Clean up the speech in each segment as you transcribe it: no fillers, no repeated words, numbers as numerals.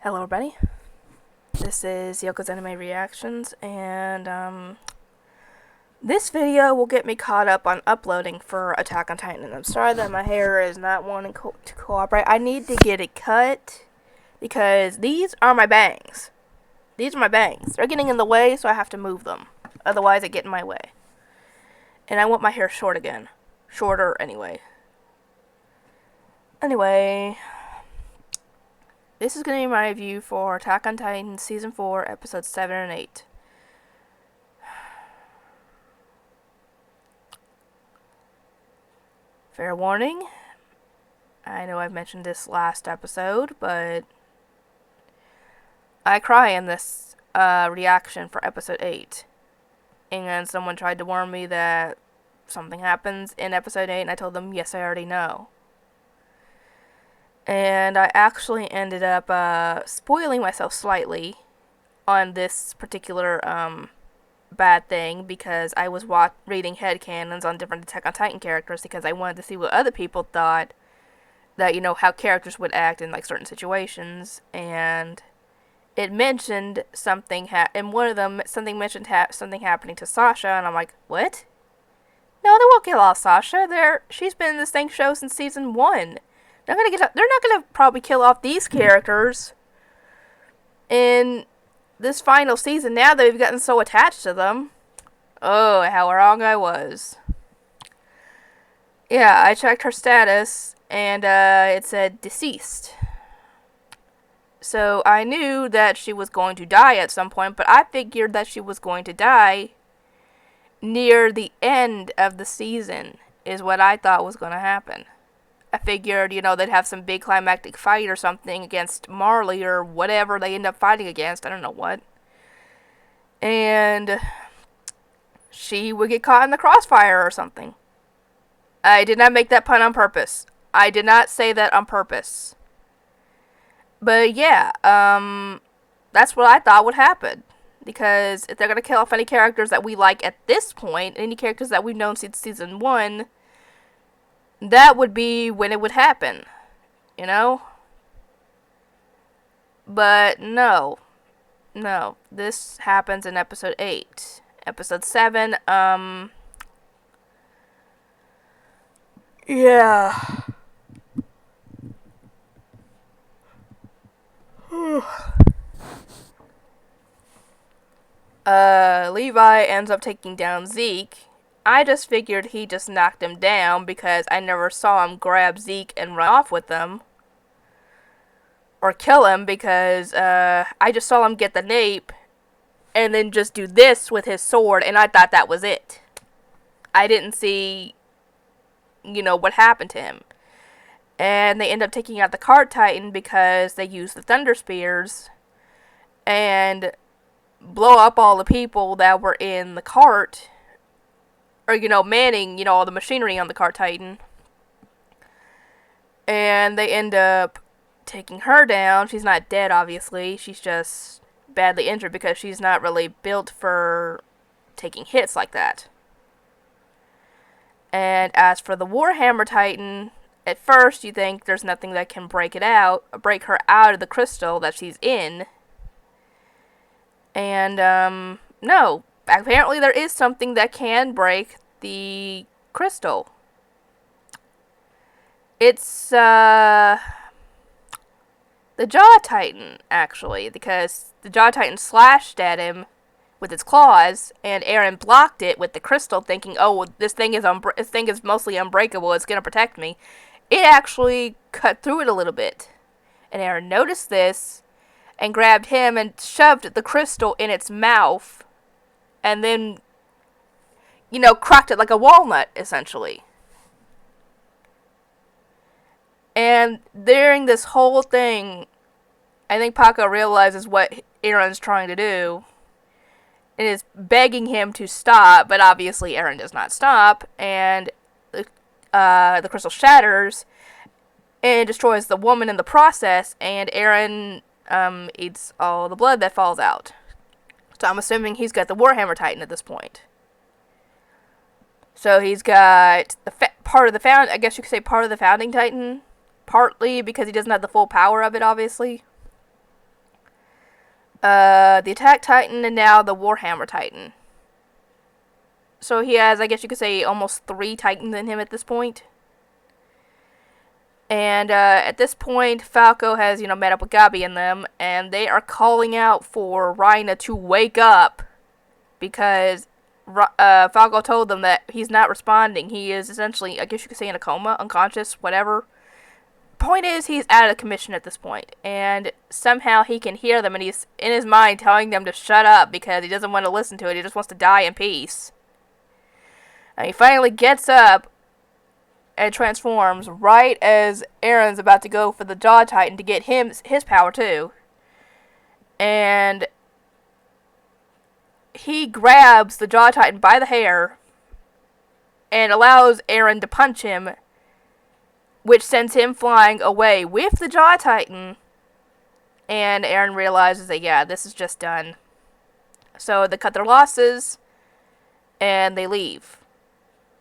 Hello everybody, this is Yoko's Anime Reactions, and this video will get me caught up on uploading for Attack on Titan. And I'm sorry that my hair is not wanting to cooperate. I need to get it cut, because these are my bangs. These are my bangs. They're getting in the way, so I have to move them. Otherwise, they get in my way. And I want my hair short again. Shorter, anyway. This is going to be my review for Attack on Titan Season 4, Episodes 7 and 8. Fair warning, I know I've mentioned this last episode, but I cry in this reaction for Episode 8. And someone tried to warn me that something happens in Episode 8, and I told them, yes, I already know. And I actually ended up spoiling myself slightly on this particular bad thing, because I was reading headcanons on different Attack on Titan characters, because I wanted to see what other people thought, that, how characters would act in like certain situations. And it mentioned something in one of them, something mentioned something happening to Sasha, and I'm like, what? No, they won't kill off Sasha. She's been in this show since Season 1. They're not gonna probably kill off these characters in this final season, now that we've gotten so attached to them. Oh, how wrong I was. Yeah, I checked her status, and it said deceased. So I knew that she was going to die at some point, but I figured that she was going to die near the end of the season, is what I thought was going to happen. I figured, they'd have some big climactic fight or something against Marley or whatever they end up fighting against. I don't know what. And she would get caught in the crossfire or something. I did not make that pun on purpose. I did not say that on purpose. But yeah, that's what I thought would happen. Because if they're going to kill off any characters that we like at this point, any characters that we've known since Season 1... that would be when it would happen, But no, this happens in Episode 8. Episode 7, yeah. Levi ends up taking down Zeke. I just figured he just knocked him down, because I never saw him grab Zeke and run off with him. Or kill him, because I just saw him get the nape and then just do this with his sword, and I thought that was it. I didn't see, what happened to him. And they end up taking out the Cart Titan because they use the Thunder Spears and blow up all the people that were in the cart. Or, manning, all the machinery on the Cart Titan. And they end up taking her down. She's not dead, obviously. She's just badly injured, because she's not really built for taking hits like that. And as for the Warhammer Titan, at first you think there's nothing that can break her out of the crystal that she's in. And, no. Apparently there is something that can break the crystal. It's, the Jaw Titan, actually, because the Jaw Titan slashed at him with its claws, and Eren blocked it with the crystal, thinking, oh, this thing is mostly unbreakable, it's gonna protect me. It actually cut through it a little bit. And Eren noticed this, and grabbed him and shoved the crystal in its mouth, and then, cracked it like a walnut, essentially. And during this whole thing, I think Paco realizes what Eren's trying to do, and is begging him to stop, but obviously Eren does not stop, and the crystal shatters, and destroys the woman in the process, and Eren eats all the blood that falls out. So I'm assuming he's got the Warhammer Titan at this point. So he's got part of the Founding Titan, partly because he doesn't have the full power of it, obviously. the Attack Titan, and now the Warhammer Titan. So he has, I guess you could say, almost 3 Titans in him at this point. And at this point, Falco has, met up with Gabi and them, and they are calling out for Rhina to wake up because Falco told them that he's not responding. He is essentially, I guess you could say, in a coma, unconscious, whatever. Point is, he's out of commission at this point, and somehow he can hear them, and he's in his mind telling them to shut up because he doesn't want to listen to it. He just wants to die in peace. And he finally gets up and transforms right as Aaron's about to go for the Jaw Titan to get his power too. And he grabs the Jaw Titan by the hair and allows Aaron to punch him, which sends him flying away with the Jaw Titan. And Aaron realizes that, yeah, this is just done. So they cut their losses and they leave.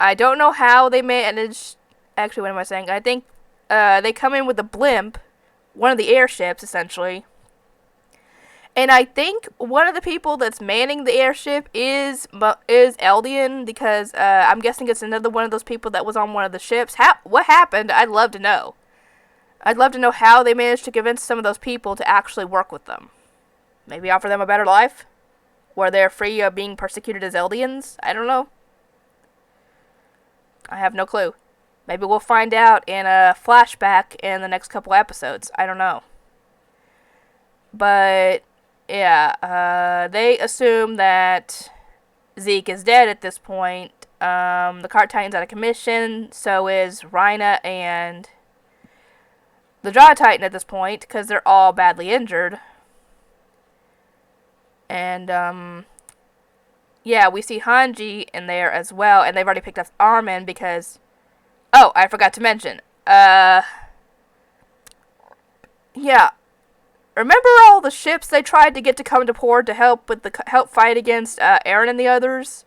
I don't know how they managed. Actually, what am I saying? I think they come in with a blimp, one of the airships, essentially. And I think one of the people that's manning the airship is Eldian, because I'm guessing it's another one of those people that was on one of the ships. What happened? I'd love to know. I'd love to know how they managed to convince some of those people to actually work with them. Maybe offer them a better life, where they're free of being persecuted as Eldians. I don't know. I have no clue. Maybe we'll find out in a flashback in the next couple episodes. I don't know. But, yeah, they assume that Zeke is dead at this point. The Cart Titan's out of commission. So is Rhina and the Jaw Titan at this point, because they're all badly injured. And, yeah, we see Hanji in there as well, and they've already picked up Armin because... Oh, I forgot to mention. Yeah. Remember all the ships they tried to get to come to port to help fight against Aaron and the others?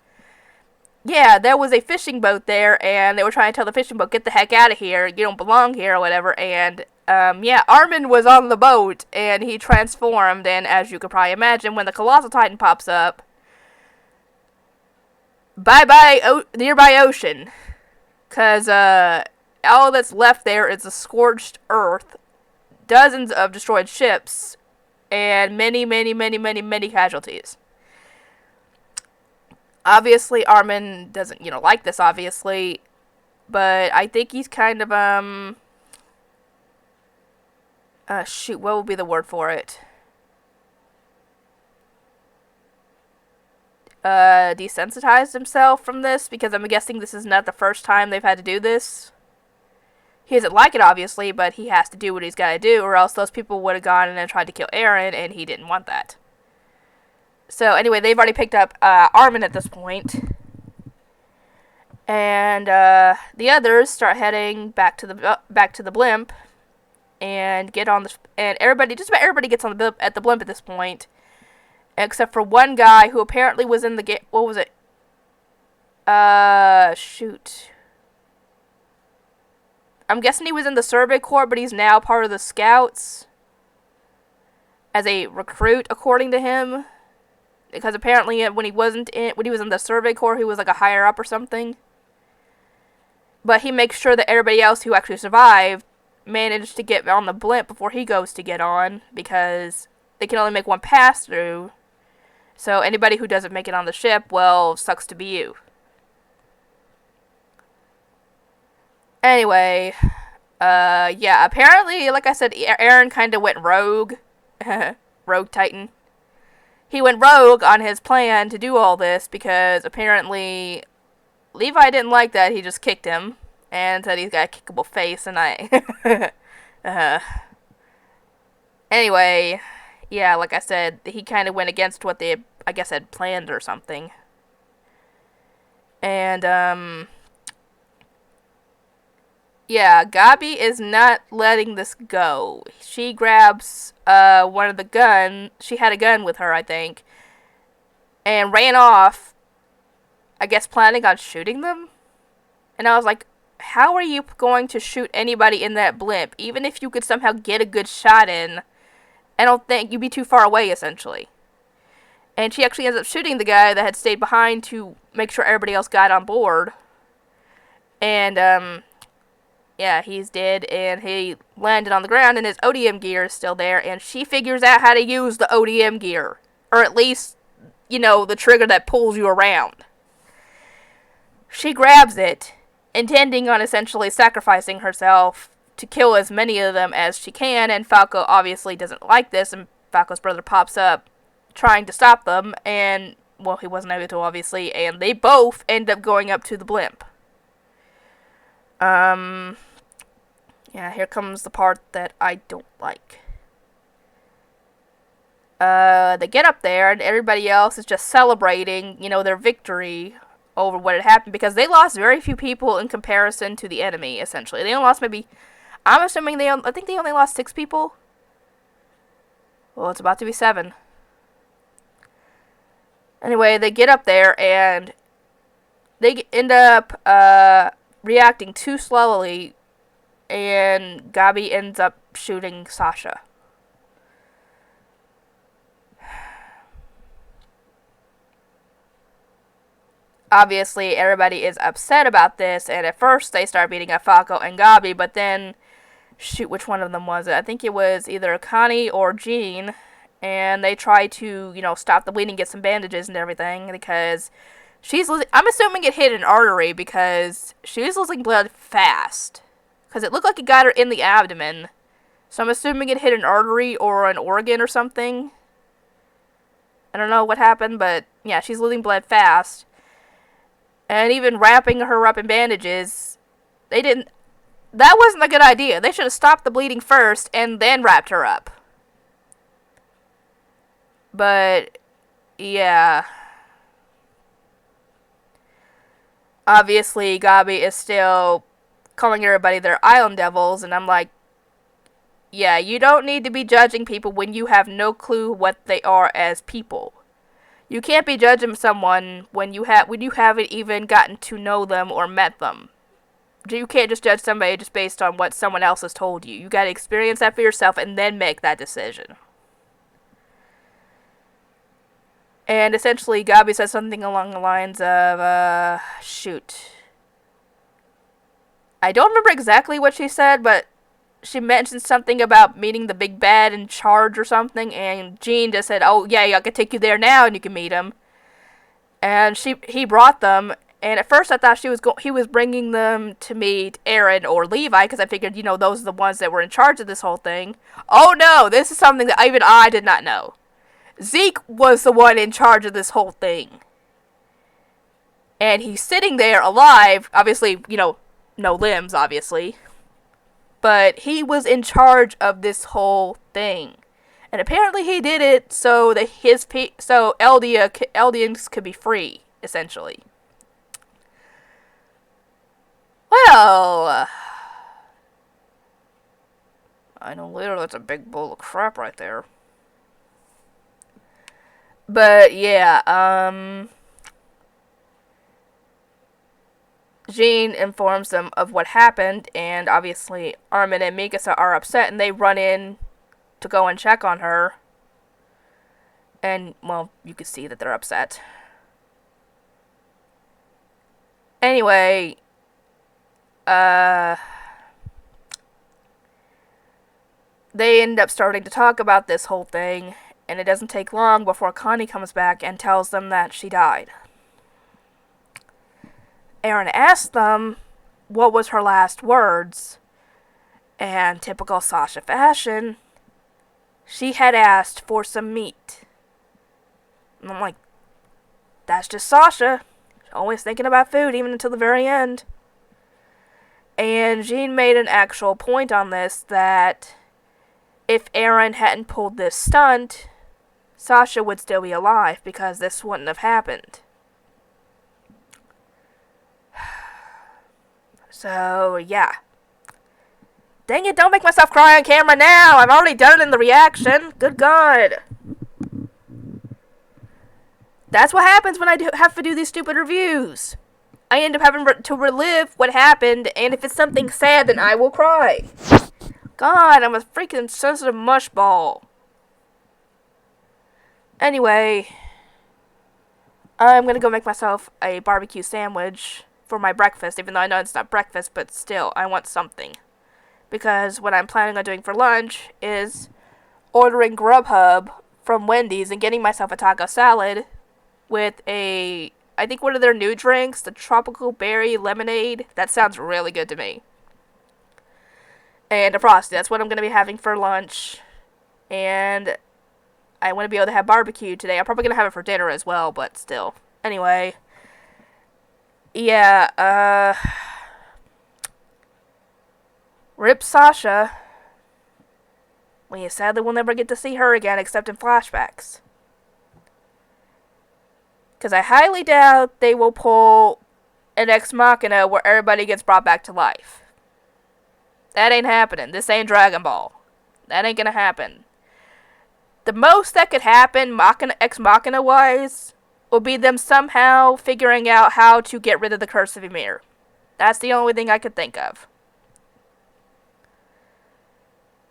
Yeah, there was a fishing boat there, and they were trying to tell the fishing boat, get the heck out of here, you don't belong here, or whatever, and... yeah, Armin was on the boat, and he transformed, and as you could probably imagine, when the Colossal Titan pops up, bye-bye, nearby ocean. Because, all that's left there is a scorched earth, dozens of destroyed ships, and many, many, many, many, many casualties. Obviously, Armin doesn't, like this, obviously, but I think he's kind of, shoot, what would be the word for it? Desensitized himself from this, because I'm guessing this is not the first time they've had to do this. He doesn't like it, obviously, but he has to do what he's got to do, or else those people would have gone and tried to kill Aaron, and he didn't want that. So, anyway, they've already picked up Armin at this point. And the others start heading back to the blimp, and get on the... And just about everybody gets on the blimp at this point. Except for one guy who apparently was in the what was it? Shoot. I'm guessing he was in the Survey Corps, but he's now part of the Scouts. As a recruit, according to him. Because apparently when he was in the Survey Corps, he was like a higher up or something. But he makes sure that everybody else who actually survived managed to get on the blimp before he goes to get on. Because they can only make one pass through. So anybody who doesn't make it on the ship, well, sucks to be you. Anyway, yeah, apparently, like I said, Aaron kind of went rogue. Rogue Titan. He went rogue on his plan to do all this because apparently Levi didn't like that. He just kicked him and said he's got a kickable face, and anyway... Yeah, like I said, he kind of went against what they, I guess, had planned or something. And, yeah, Gabi is not letting this go. She grabs, one of the guns. She had a gun with her, I think. And ran off, I guess, planning on shooting them. And I was like, how are you going to shoot anybody in that blimp? Even if you could somehow get a good shot in... I don't think you'd be too far away, essentially. And she actually ends up shooting the guy that had stayed behind to make sure everybody else got on board. And, yeah, he's dead, and he landed on the ground, and his ODM gear is still there, and she figures out how to use the ODM gear. Or at least, you know, the trigger that pulls you around. She grabs it, intending on essentially sacrificing herself to kill as many of them as she can, and Falco obviously doesn't like this, and Falco's brother pops up trying to stop them, and, well, he wasn't able to, obviously, and they both end up going up to the blimp. Yeah, here comes the part that I don't like. They get up there, and everybody else is just celebrating, you know, their victory over what had happened, because they lost very few people in comparison to the enemy, essentially. They only lost maybe, I'm assuming I think they only lost 6 people. Well, it's about to be 7. Anyway, they get up there, and they end up, reacting too slowly, and Gabi ends up shooting Sasha. Obviously, everybody is upset about this, and at first they start beating up Falco and Gabi, but then, shoot, which one of them was it? I think it was either Connie or Jean, and they try to, you know, stop the bleeding, get some bandages and everything, because she's losing, I'm assuming it hit an artery, because she's losing blood fast, because it looked like it got her in the abdomen, so I'm assuming it hit an artery or an organ or something. I don't know what happened, but yeah, she's losing blood fast. And even wrapping her up in bandages, that wasn't a good idea. They should have stopped the bleeding first and then wrapped her up. But, yeah. Obviously, Gabi is still calling everybody their island devils, and I'm like, yeah, you don't need to be judging people when you have no clue what they are as people. You can't be judging someone when you haven't even gotten to know them or met them. You can't just judge somebody just based on what someone else has told you. You gotta experience that for yourself and then make that decision. And essentially, Gabi says something along the lines of, shoot. I don't remember exactly what she said, but she mentioned something about meeting the big bad in charge or something, and Jean just said, oh yeah, I can take you there now and you can meet him. And he brought them, and at first I thought he was bringing them to meet Aaron or Levi, because I figured, you know, those are the ones that were in charge of this whole thing. Oh no, this is something that even I did not know. Zeke was the one in charge of this whole thing. And he's sitting there alive, obviously, you know, no limbs, obviously. But he was in charge of this whole thing. And apparently he did it so that Eldians could be free, essentially. Well, I know literally that's a big bowl of crap right there. But yeah, Jean informs them of what happened, and obviously Armin and Mikasa are upset, and they run in to go and check on her. And, well, you can see that they're upset. Anyway, they end up starting to talk about this whole thing, and it doesn't take long before Connie comes back and tells them that she died. Aaron asked them what was her last words, and typical Sasha fashion, she had asked for some meat. And I'm like, that's just Sasha. Always thinking about food, even until the very end. And Jean made an actual point on this, that if Aaron hadn't pulled this stunt, Sasha would still be alive, because this wouldn't have happened. So, yeah. Dang it, don't make myself cry on camera now! I've already done it in the reaction! Good God! That's what happens when I have to do these stupid reviews. I end up having to relive what happened, and if it's something sad, then I will cry. God, I'm a freaking sensitive mushball. Anyway, I'm gonna go make myself a barbecue sandwich for my breakfast, even though I know it's not breakfast, but still, I want something. Because what I'm planning on doing for lunch is ordering Grubhub from Wendy's and getting myself a taco salad with I think one of their new drinks, the tropical berry lemonade. That sounds really good to me. And a Frosty. That's what I'm going to be having for lunch. And I want to be able to have barbecue today. I'm probably going to have it for dinner as well, but still. Anyway. Yeah, Rip Sasha. We sadly will never get to see her again except in flashbacks. Because I highly doubt they will pull an Ex Machina where everybody gets brought back to life. That ain't happening. This ain't Dragon Ball. That ain't gonna happen. The most that could happen, Ex Machina wise, will be them somehow figuring out how to get rid of the Curse of Ymir. That's the only thing I could think of.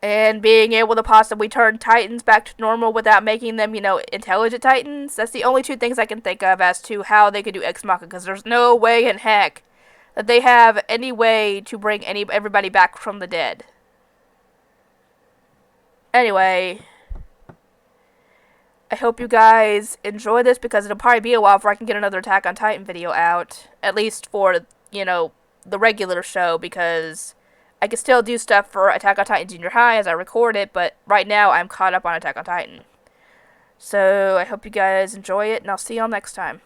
And being able to possibly turn Titans back to normal without making them, intelligent Titans. That's the only two things I can think of as to how they could do Ex Machina, because there's no way in heck that they have any way to bring everybody back from the dead. Anyway, I hope you guys enjoy this, because it'll probably be a while before I can get another Attack on Titan video out. At least for, the regular show, because I can still do stuff for Attack on Titan Junior High as I record it, but right now I'm caught up on Attack on Titan. So I hope you guys enjoy it, and I'll see y'all next time.